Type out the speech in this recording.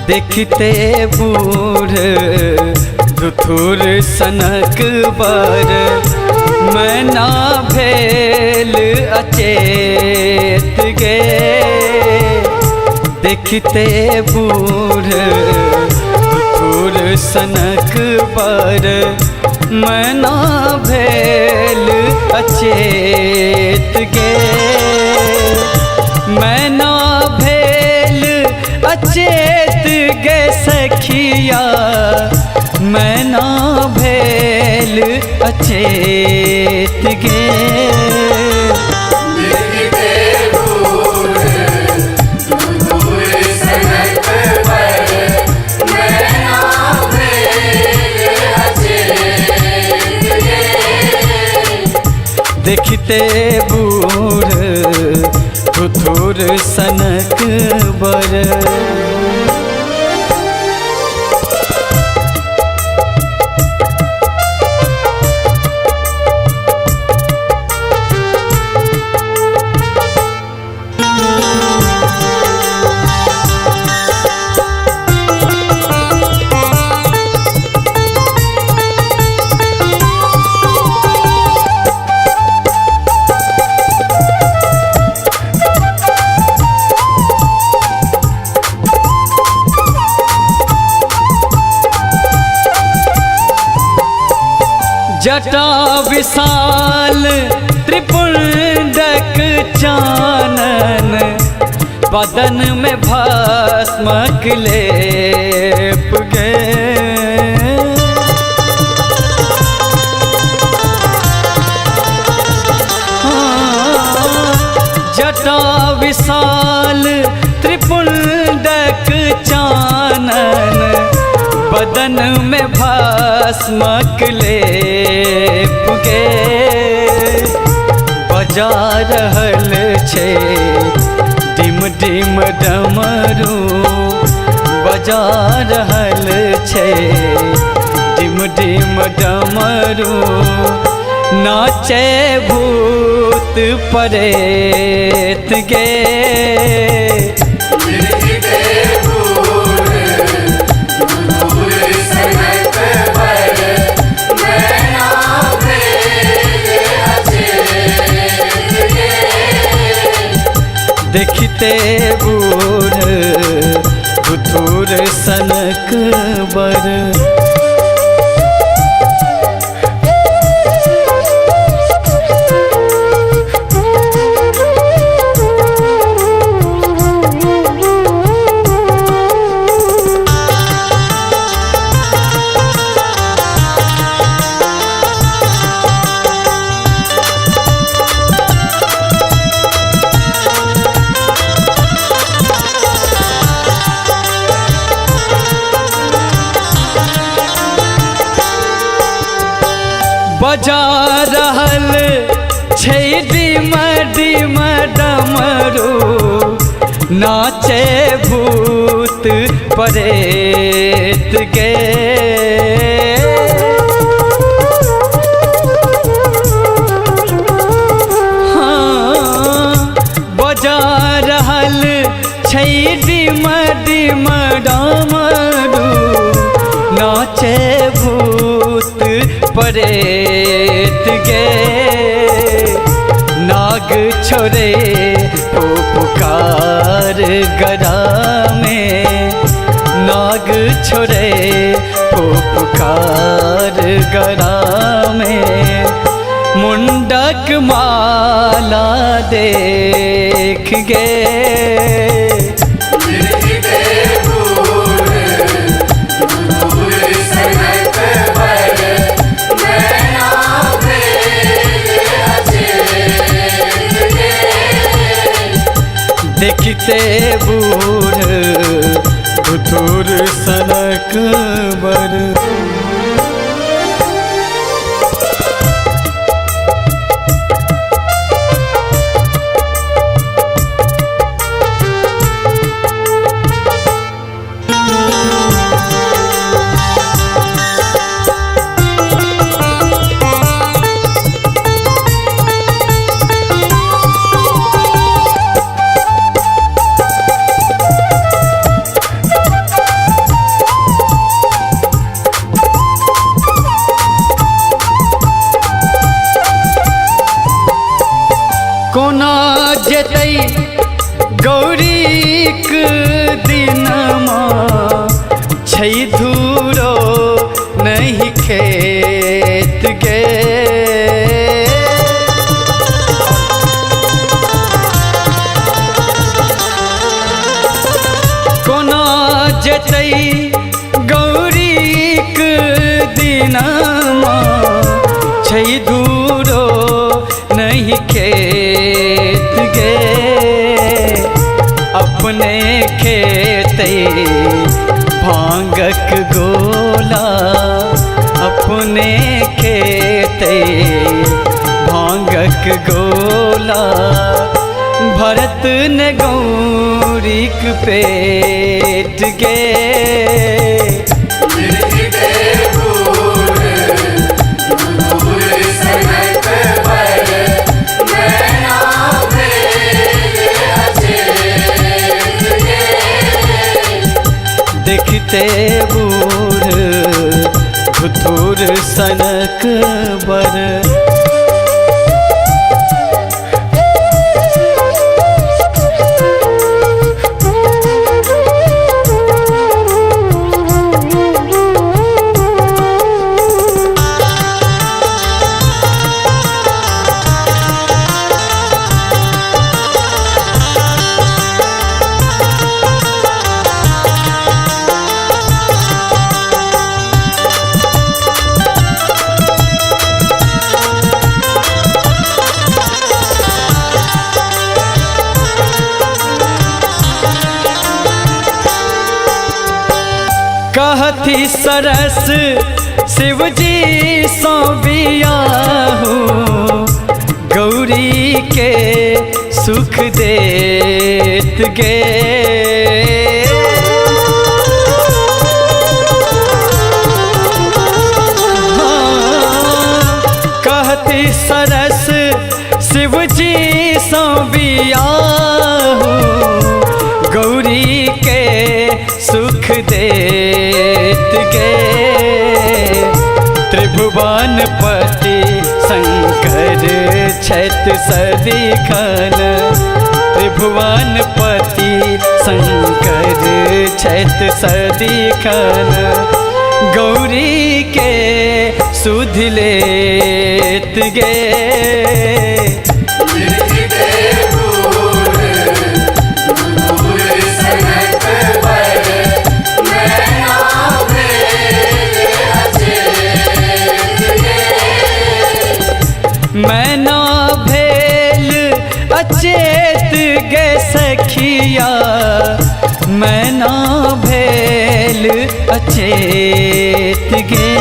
देखते बूढ़ धुथुर सनक बर, मैना भेल अचेत गे। देखते बूढ़ धुथुर सनक बर, मैना भेल अचेत गे। मैना भेल अचेत गे सखिया, मैना भेल अचेत गे। देखते बूढ़ धुथुर सनक बर। जटा विशाल त्रिपुंडक चानन, बदन में भस्म लेप गे। जटा विशाल त्रिपुंडक चानन, बदन में भस्म लेप गे। बजा रहल छे डिम डिम डमरू, बजा रहल छे डिम डिम डमरू। नाचे भूत परेत गे। देखते बूढ़ धुथुर सनक बर। बजा रहल छै डिम डिम डमरू, नाचे भूत परेत गे। हाँ, बजा रहल छै डिम डिम डमरू, नाचे भूत परेत गे। नाग छोरे पुकार गरा में, नाग छोरे पुकार गरा में। मुंडक माला देख गे। देखते बूढ़ धुथुर सनक बर। कोना जेतै गौरीक दिनमा छै धूरो नहीं खेत गे। कोना जेतै गौरीक दिनमा छै धूरो नहीं खेत गे। अपने खेते भांगक गोला, अपने खेते भांगक गोला, भरत ने गौरीक पेट गे। देखते बूढ़ धुतुर सनक बर। कहती सरस शिवजी सो बियाहू, गौरी के सुख देत गे। हाँ, कहती सरस शिवजी सो बियाहू, गौरी के सुख देत गे। त्रिभुवनपति शंकर छैत सदिखन, त्रिभुवनपति शंकर छैत सदिखन, गौरी के सुध लेत गे। मैना भेल अचेत गे सखिया, मैना भेल अचेत गे।